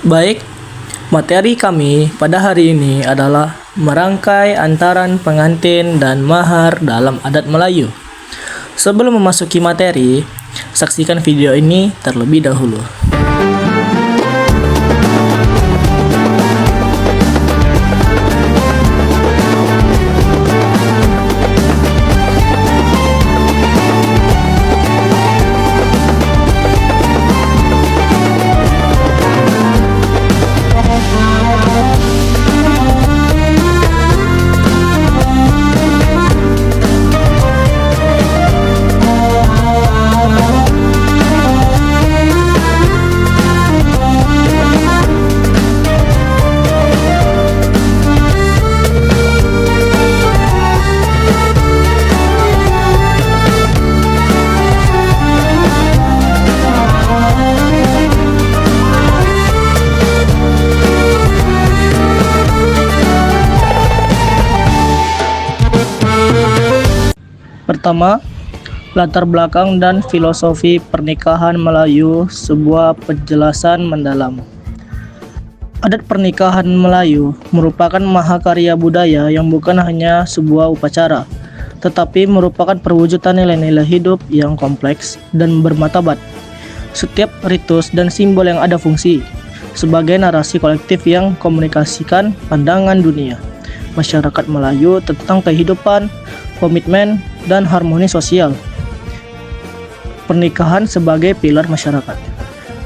Baik, materi kami pada hari ini adalah merangkai antaran pengantin dan mahar dalam adat Melayu. Sebelum memasuki materi, saksikan video ini terlebih dahulu. Pertama, latar belakang dan filosofi pernikahan Melayu, sebuah penjelasan mendalam. Adat pernikahan Melayu merupakan mahakarya budaya yang bukan hanya sebuah upacara, tetapi merupakan perwujudan nilai-nilai hidup yang kompleks dan bermartabat. Setiap ritus dan simbol yang ada fungsi sebagai narasi kolektif yang komunikasikan pandangan dunia masyarakat Melayu tentang kehidupan, komitmen, dan harmoni sosial. Pernikahan sebagai pilar masyarakat.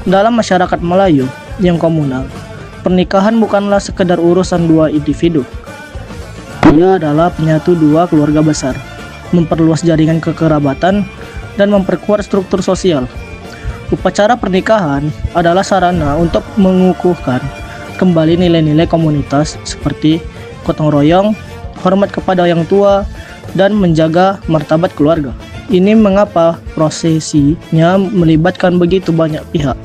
Dalam masyarakat Melayu yang komunal, pernikahan bukanlah sekedar urusan dua individu. Ia adalah penyatu dua keluarga besar, memperluas jaringan kekerabatan, dan memperkuat struktur sosial. Upacara pernikahan adalah sarana untuk mengukuhkan kembali nilai-nilai komunitas seperti gotong royong, hormat kepada yang tua, dan menjaga martabat keluarga. Ini mengapa prosesinya melibatkan begitu banyak pihak,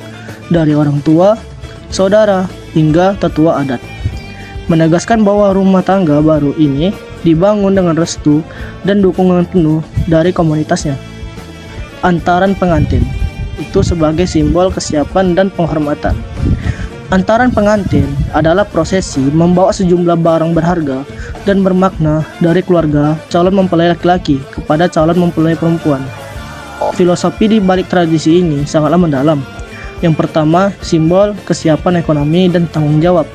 dari orang tua, saudara, hingga tetua adat. Menegaskan bahwa rumah tangga baru ini dibangun dengan restu dan dukungan penuh dari komunitasnya. Antaran pengantin itu sebagai simbol kesiapan dan penghormatan. Antaran pengantin adalah prosesi membawa sejumlah barang berharga dan bermakna dari keluarga calon mempelai laki-laki kepada calon mempelai perempuan. Filosofi di balik tradisi ini sangatlah mendalam. Yang pertama, simbol kesiapan ekonomi dan tanggung jawab.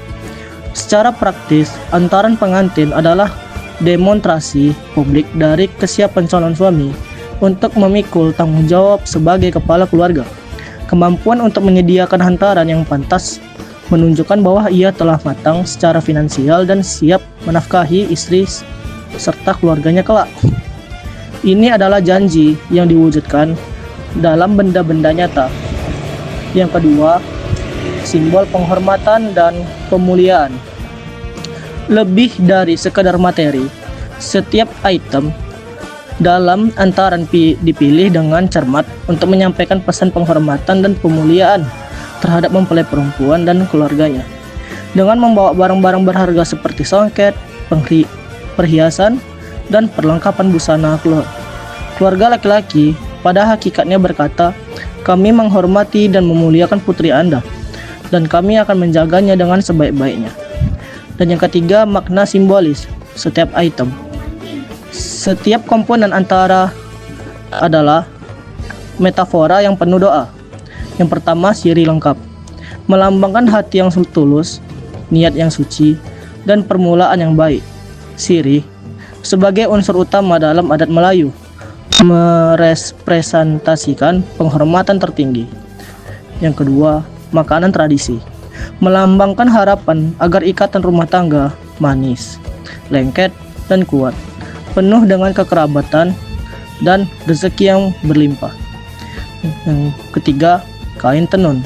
Secara praktis, antaran pengantin adalah demonstrasi publik dari kesiapan calon suami untuk memikul tanggung jawab sebagai kepala keluarga. Kemampuan untuk menyediakan hantaran yang pantas menunjukkan bahwa ia telah matang secara finansial dan siap menafkahi istri serta keluarganya kelak. Ini adalah janji yang diwujudkan dalam benda-benda nyata. Yang kedua, simbol penghormatan dan pemuliaan. Lebih dari sekadar materi, setiap item dalam antaran dipilih dengan cermat untuk menyampaikan pesan penghormatan dan pemuliaan terhadap mempelai perempuan dan keluarganya. Dengan membawa barang-barang berharga seperti songket, perhiasan, dan perlengkapan busana keluarga laki-laki pada hakikatnya berkata, "Kami menghormati dan memuliakan putri Anda, dan kami akan menjaganya dengan sebaik-baiknya." Dan yang ketiga, makna simbolis setiap item. Setiap komponen antara adalah metafora yang penuh doa. Yang pertama, sirih lengkap, melambangkan hati yang tulus, niat yang suci, dan permulaan yang baik. Sirih sebagai unsur utama dalam adat Melayu merepresentasikan penghormatan tertinggi. Yang kedua, makanan tradisi, melambangkan harapan agar ikatan rumah tangga manis, lengket, dan kuat, penuh dengan kekerabatan dan rezeki yang berlimpah. Yang ketiga, kain tenun,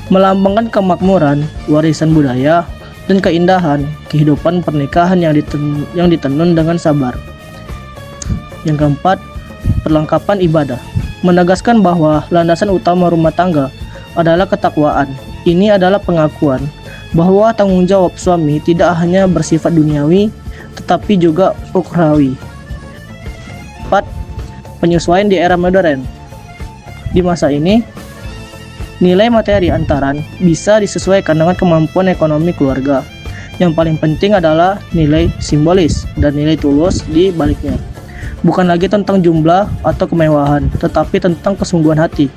melambangkan kemakmuran, warisan budaya, dan keindahan kehidupan pernikahan yang ditenun dengan sabar. Yang keempat, perlengkapan ibadah, menegaskan bahwa landasan utama rumah tangga adalah ketakwaan. Ini adalah pengakuan bahwa tanggung jawab suami tidak hanya bersifat duniawi, tetapi juga ukhrawi. 4. Penyesuaian di era modern. Di masa ini, Nilai materi antaran bisa disesuaikan dengan kemampuan ekonomi keluarga. Yang paling penting adalah nilai simbolis dan nilai tulus di baliknya. Bukan lagi tentang jumlah atau kemewahan, tetapi tentang kesungguhan hati.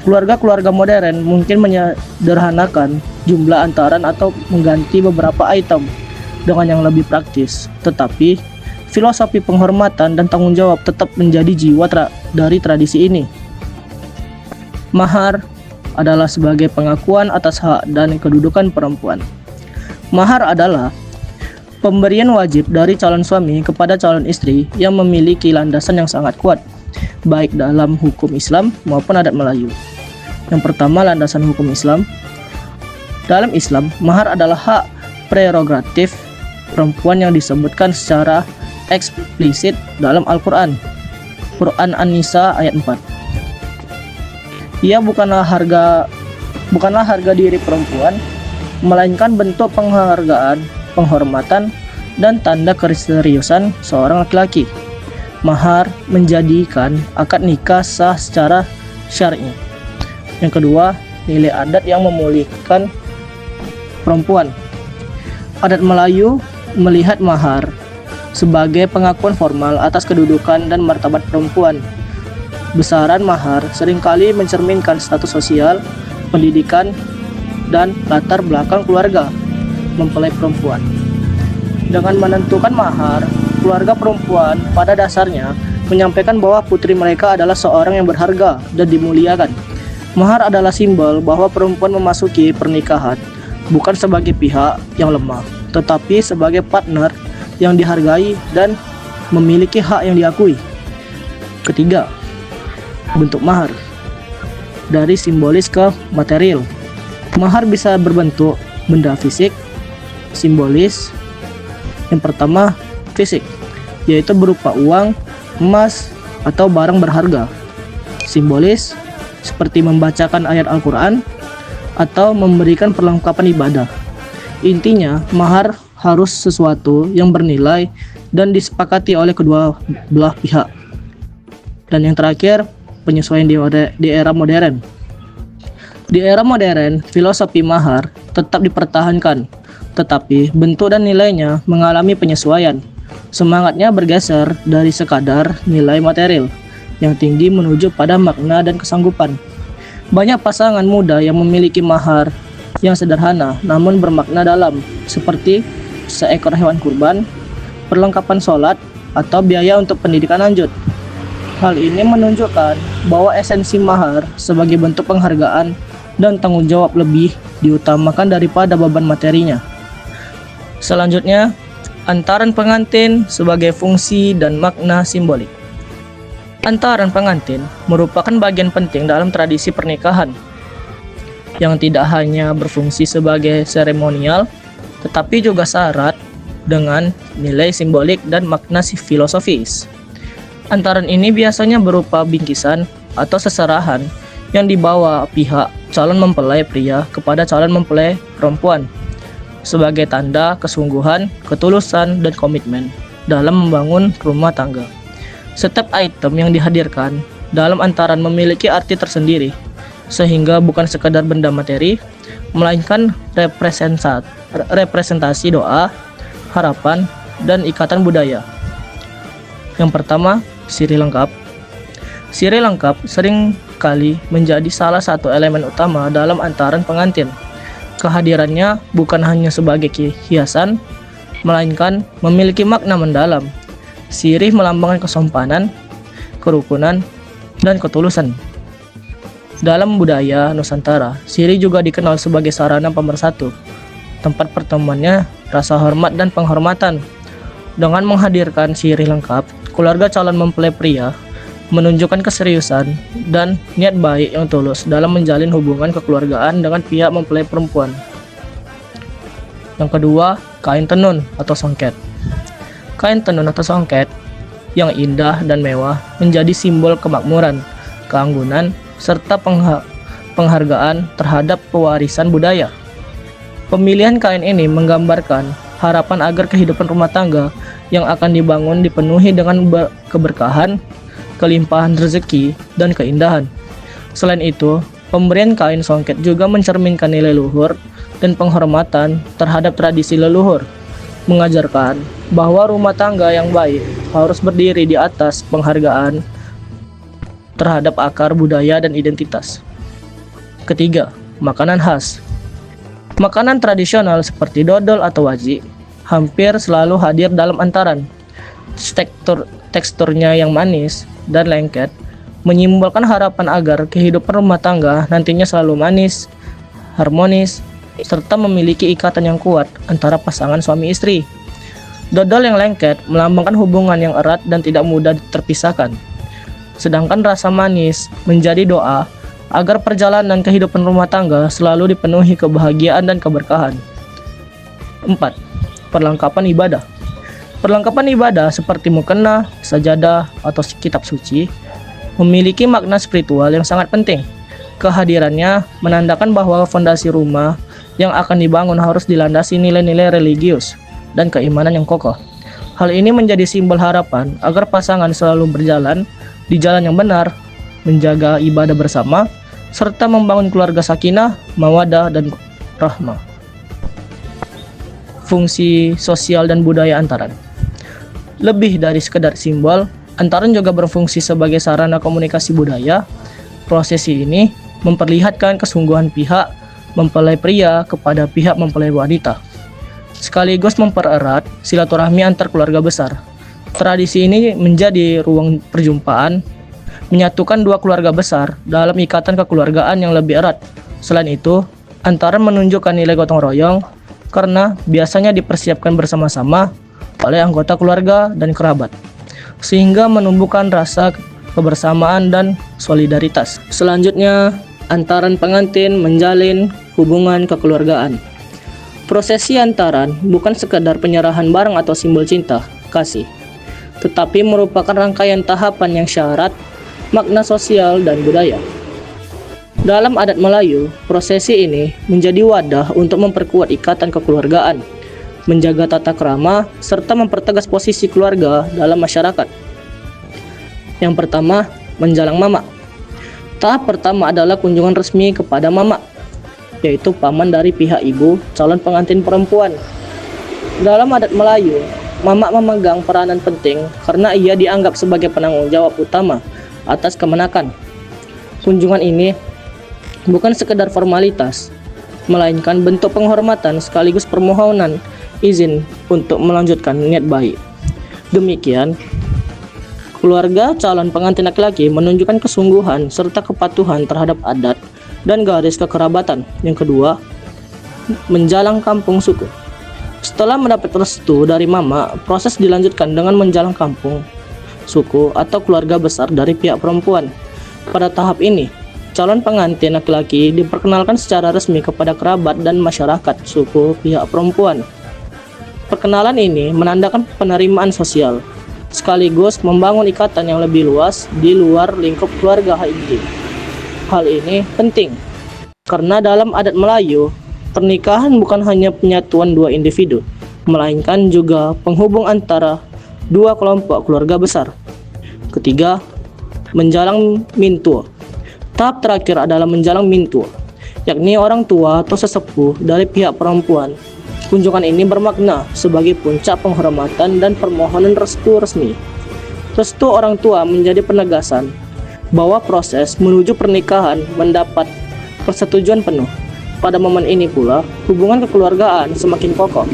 Keluarga-keluarga modern mungkin menyederhanakan jumlah antaran atau mengganti beberapa item dengan yang lebih praktis, tetapi filosofi penghormatan dan tanggung jawab tetap menjadi jiwa dari tradisi ini. Mahar adalah sebagai pengakuan atas hak dan kedudukan perempuan. Mahar adalah pemberian wajib dari calon suami kepada calon istri yang memiliki landasan yang sangat kuat, baik dalam hukum Islam maupun adat Melayu. Yang pertama, landasan hukum Islam. Dalam Islam, mahar adalah hak prerogatif perempuan yang disebutkan secara eksplisit dalam Al-Quran. Quran An-Nisa ayat 4. Ia bukanlah harga diri perempuan, melainkan bentuk penghargaan, penghormatan, dan tanda keseriusan seorang laki-laki. Mahar menjadikan akad nikah sah secara syar'i. Yang kedua, nilai adat yang memulihkan perempuan. Adat Melayu melihat mahar sebagai pengakuan formal atas kedudukan dan martabat perempuan. Besaran mahar seringkali mencerminkan status sosial, pendidikan, dan latar belakang keluarga mempelai perempuan. Dengan menentukan mahar, keluarga perempuan pada dasarnya menyampaikan bahwa putri mereka adalah seorang yang berharga dan dimuliakan. Mahar adalah simbol bahwa perempuan memasuki pernikahan bukan sebagai pihak yang lemah, tetapi sebagai partner yang dihargai dan memiliki hak yang diakui. Ketiga, bentuk mahar. Dari simbolis ke material. Mahar bisa berbentuk benda fisik, simbolis. Yang pertama, fisik, yaitu berupa uang, emas, atau barang berharga. Simbolis, seperti membacakan ayat Al-Quran atau memberikan perlengkapan ibadah. Intinya, mahar harus sesuatu yang bernilai dan disepakati oleh kedua belah pihak. Dan yang terakhir, penyesuaian di era modern. Di era modern, filosofi mahar tetap dipertahankan, tetapi bentuk dan nilainya mengalami penyesuaian. Semangatnya bergeser dari sekadar nilai material yang tinggi menuju pada makna dan kesanggupan. Banyak pasangan muda yang memiliki mahar yang sederhana namun bermakna dalam, seperti seekor hewan kurban, perlengkapan sholat, atau biaya untuk pendidikan lanjut. Hal ini menunjukkan bahwa esensi mahar sebagai bentuk penghargaan dan tanggung jawab lebih diutamakan daripada beban materinya. Selanjutnya, antaran pengantin sebagai fungsi dan makna simbolik. Antaran pengantin merupakan bagian penting dalam tradisi pernikahan yang tidak hanya berfungsi sebagai seremonial, tetapi juga syarat dengan nilai simbolik dan makna filosofis. Antaran ini biasanya berupa bingkisan atau seserahan yang dibawa pihak calon mempelai pria kepada calon mempelai perempuan sebagai tanda kesungguhan, ketulusan, dan komitmen dalam membangun rumah tangga. Setiap item yang dihadirkan dalam antaran memiliki arti tersendiri, sehingga bukan sekadar benda materi, melainkan representasi doa, harapan, dan ikatan budaya. Yang pertama, sirih lengkap. Sirih lengkap sering kali menjadi salah satu elemen utama dalam antaran pengantin. Kehadirannya bukan hanya sebagai hiasan, melainkan memiliki makna mendalam. Sirih melambangkan kesompanan, kerukunan, dan ketulusan. Dalam budaya Nusantara, sirih juga dikenal sebagai sarana pemersatu, tempat pertemuannya rasa hormat dan penghormatan. Dengan menghadirkan sirih lengkap, keluarga calon mempelai pria menunjukkan keseriusan dan niat baik yang tulus dalam menjalin hubungan kekeluargaan dengan pihak mempelai perempuan. Yang kedua, kain tenun atau songket. Kain tenun atau songket yang indah dan mewah menjadi simbol kemakmuran, keanggunan, serta penghargaan terhadap pewarisan budaya. Pemilihan kain ini menggambarkan harapan agar kehidupan rumah tangga yang akan dibangun dipenuhi dengan keberkahan, kelimpahan rezeki, dan keindahan. Selain itu, Pemberian kain songket juga mencerminkan nilai luhur dan penghormatan terhadap tradisi leluhur, mengajarkan bahwa rumah tangga yang baik harus berdiri di atas penghargaan terhadap akar budaya dan identitas. Ketiga, makanan khas. Makanan tradisional seperti dodol atau waji hampir selalu hadir dalam antaran. Teksturnya yang manis dan lengket menyimbolkan harapan agar kehidupan rumah tangga nantinya selalu manis, harmonis, serta memiliki ikatan yang kuat antara pasangan suami istri. Dodol yang lengket melambangkan hubungan yang erat dan tidak mudah terpisahkan. Sedangkan rasa manis menjadi doa agar perjalanan kehidupan rumah tangga selalu dipenuhi kebahagiaan dan keberkahan. 4. Perlengkapan ibadah. Perlengkapan ibadah seperti mukena, sajadah, atau kitab suci memiliki makna spiritual yang sangat penting. Kehadirannya menandakan bahwa fondasi rumah yang akan dibangun harus dilandasi nilai-nilai religius dan keimanan yang kokoh. Hal ini menjadi simbol harapan agar pasangan selalu berjalan di jalan yang benar, menjaga ibadah bersama, serta membangun keluarga sakinah, mawadah, dan rahmah. Fungsi sosial dan budaya antaran. Lebih dari sekedar simbol, antaran juga berfungsi sebagai sarana komunikasi budaya. Prosesi ini memperlihatkan kesungguhan pihak mempelai pria kepada pihak mempelai wanita, sekaligus mempererat silaturahmi antar keluarga besar. Tradisi ini menjadi ruang perjumpaan, menyatukan dua keluarga besar dalam ikatan kekeluargaan yang lebih erat. Selain itu, antaran menunjukkan nilai gotong royong karena biasanya dipersiapkan bersama-sama oleh anggota keluarga dan kerabat, sehingga menumbuhkan rasa kebersamaan dan solidaritas. Selanjutnya, antaran pengantin menjalin hubungan kekeluargaan. Prosesi antaran bukan sekadar penyerahan barang atau simbol cinta, kasih, tetapi merupakan rangkaian tahapan yang syarat makna sosial dan budaya. Dalam adat Melayu, prosesi ini menjadi wadah untuk memperkuat ikatan kekeluargaan, menjaga tata krama, serta mempertegas posisi keluarga dalam masyarakat. Yang pertama, menjalang mama. Tahap pertama adalah kunjungan resmi kepada mama, yaitu paman dari pihak ibu calon pengantin perempuan. Dalam adat Melayu, mama memegang peranan penting karena ia dianggap sebagai penanggung jawab utama atas kemenakan. Kunjungan ini bukan sekedar formalitas, melainkan bentuk penghormatan sekaligus permohonan izin untuk melanjutkan niat baik. Demikian, keluarga calon pengantin laki-laki menunjukkan kesungguhan serta kepatuhan terhadap adat dan garis kekerabatan. Yang kedua, menjalang kampung suku. Setelah mendapat restu dari mama, proses dilanjutkan dengan menjalang kampung suku atau keluarga besar dari pihak perempuan. Pada tahap ini, calon pengantin laki-laki diperkenalkan secara resmi kepada kerabat dan masyarakat suku pihak perempuan. Perkenalan ini menandakan penerimaan sosial, sekaligus membangun ikatan yang lebih luas di luar lingkup keluarga inti. Hal ini penting, karena dalam adat Melayu, pernikahan bukan hanya penyatuan dua individu, melainkan juga penghubung antara dua kelompok keluarga besar. Ketiga, menjalang mintua. Tahap terakhir adalah menjalang mintua, yakni orang tua atau sesepuh dari pihak perempuan. Kunjungan ini bermakna sebagai puncak penghormatan dan permohonan restu resmi. Restu orang tua menjadi penegasan bahwa proses menuju pernikahan mendapat persetujuan penuh. Pada momen ini pula, hubungan kekeluargaan semakin kokoh,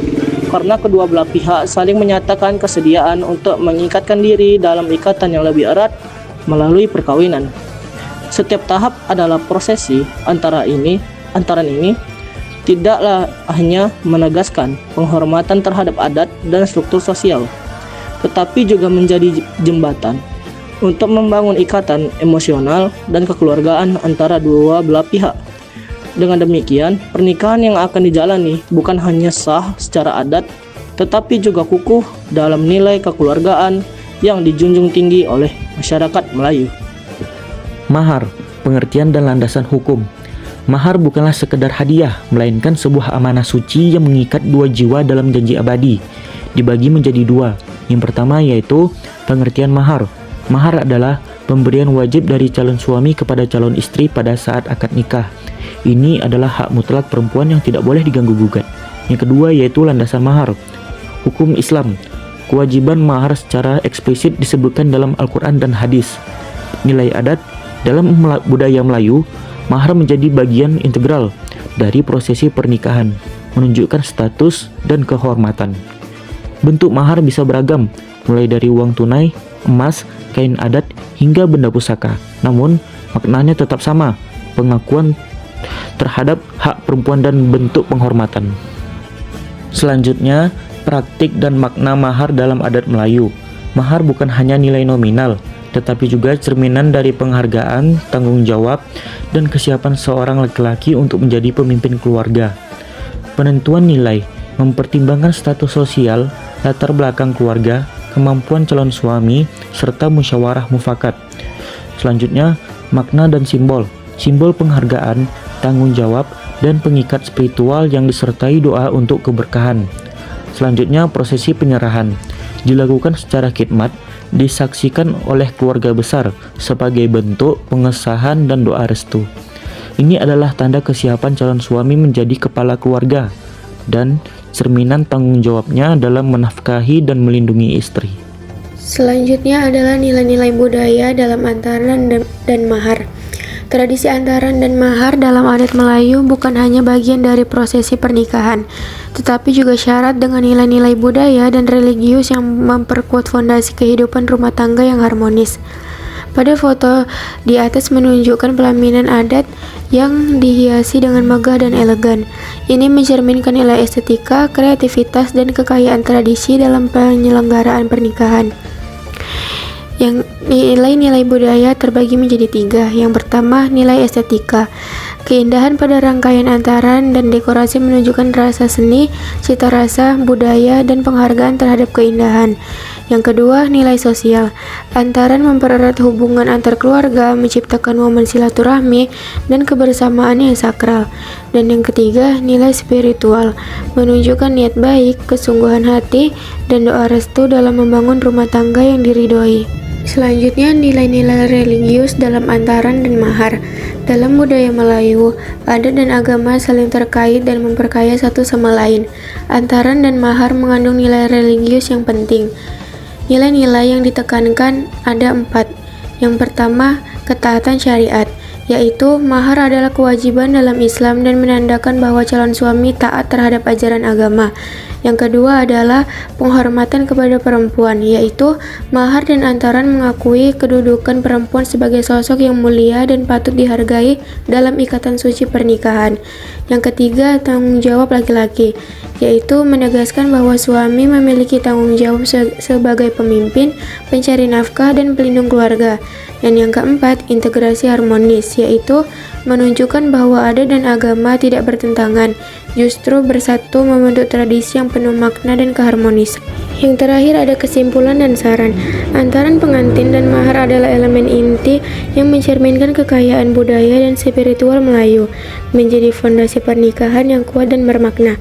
karena kedua belah pihak saling menyatakan kesediaan untuk mengikatkan diri dalam ikatan yang lebih erat melalui perkawinan. Setiap tahap adalah prosesi antaran ini tidaklah hanya menegaskan penghormatan terhadap adat dan struktur sosial, tetapi juga menjadi jembatan untuk membangun ikatan emosional dan kekeluargaan antara dua belah pihak. Dengan demikian, pernikahan yang akan dijalani bukan hanya sah secara adat, tetapi juga kukuh dalam nilai kekeluargaan yang dijunjung tinggi oleh masyarakat Melayu. Mahar, pengertian dan landasan hukum. Mahar bukanlah sekedar hadiah, melainkan sebuah amanah suci yang mengikat dua jiwa dalam janji abadi. Dibagi menjadi dua. Yang pertama yaitu pengertian mahar. Mahar adalah Pemberian wajib dari calon suami kepada calon istri pada saat akad nikah. Ini adalah hak mutlak perempuan yang tidak boleh diganggu-gugat. Yang kedua yaitu landasan mahar. Hukum Islam. Kewajiban mahar secara eksplisit disebutkan dalam Al-Quran dan hadis. Nilai adat. Dalam budaya Melayu, mahar menjadi bagian integral dari prosesi pernikahan, menunjukkan status dan kehormatan. Bentuk mahar bisa beragam, mulai dari uang tunai, emas, kain adat, hingga benda pusaka. Namun, maknanya tetap sama, pengakuan terhadap hak perempuan dan bentuk penghormatan. Selanjutnya, praktik dan makna mahar dalam adat Melayu. Mahar bukan hanya nilai nominal, tetapi juga cerminan dari penghargaan, tanggung jawab, dan kesiapan seorang laki-laki untuk menjadi pemimpin keluarga. Penentuan nilai mempertimbangkan status sosial, latar belakang keluarga, kemampuan calon suami, serta musyawarah mufakat. Selanjutnya, makna dan simbol. Simbol penghargaan, tanggung jawab, dan pengikat spiritual yang disertai doa untuk keberkahan. Selanjutnya, prosesi penyerahan. Dilakukan secara khidmat, disaksikan oleh keluarga besar sebagai bentuk pengesahan dan doa restu. Ini adalah tanda kesiapan calon suami menjadi kepala keluarga dan cerminan tanggung jawabnya dalam menafkahi dan melindungi istri. Selanjutnya adalah nilai-nilai budaya dalam antaran dan mahar. Tradisi antaran dan mahar dalam adat Melayu bukan hanya bagian dari prosesi pernikahan, tetapi juga syarat dengan nilai-nilai budaya dan religius yang memperkuat fondasi kehidupan rumah tangga yang harmonis. Pada foto di atas menunjukkan pelaminan adat yang dihiasi dengan megah dan elegan. Ini mencerminkan nilai estetika, kreativitas, dan kekayaan tradisi dalam penyelenggaraan pernikahan. Yang nilai-nilai budaya terbagi menjadi 3. Yang pertama, nilai estetika. Keindahan pada rangkaian antaran dan dekorasi menunjukkan rasa seni, cita rasa, budaya, dan penghargaan terhadap keindahan. Yang kedua, nilai sosial. Antaran mempererat hubungan antar keluarga, menciptakan momen silaturahmi dan kebersamaan yang sakral. Dan yang ketiga, nilai spiritual. Menunjukkan niat baik, kesungguhan hati, dan doa restu dalam membangun rumah tangga yang diridhoi. Selanjutnya, nilai-nilai religius dalam antaran dan mahar. Dalam budaya Melayu, adat dan agama saling terkait dan memperkaya satu sama lain. Antaran dan mahar mengandung nilai religius yang penting. Nilai-nilai yang ditekankan ada 4. Yang pertama, ketaatan syariat, yaitu mahar adalah kewajiban dalam Islam dan menandakan bahwa calon suami taat terhadap ajaran agama. Yang kedua adalah penghormatan kepada perempuan, yaitu mahar dan antaran mengakui kedudukan perempuan sebagai sosok yang mulia dan patut dihargai dalam ikatan suci pernikahan. Yang ketiga, tanggung jawab laki-laki, yaitu menegaskan bahwa suami memiliki tanggung jawab sebagai pemimpin, pencari nafkah, dan pelindung keluarga. Dan yang keempat, integrasi harmonis, yaitu menunjukkan bahwa adat dan agama tidak bertentangan, justru bersatu membentuk tradisi yang penuh makna dan keharmonisan. Yang terakhir ada kesimpulan dan saran. Antaran pengantin dan mahar adalah elemen inti yang mencerminkan kekayaan budaya dan spiritual Melayu, menjadi fondasi pernikahan yang kuat dan bermakna.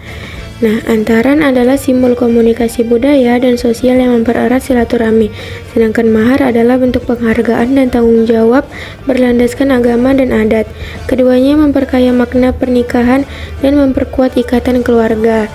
Nah, antaran adalah simbol komunikasi budaya dan sosial yang mempererat silaturahmi, sedangkan mahar adalah bentuk penghargaan dan tanggung jawab berlandaskan agama dan adat. Keduanya memperkaya makna pernikahan dan memperkuat ikatan keluarga.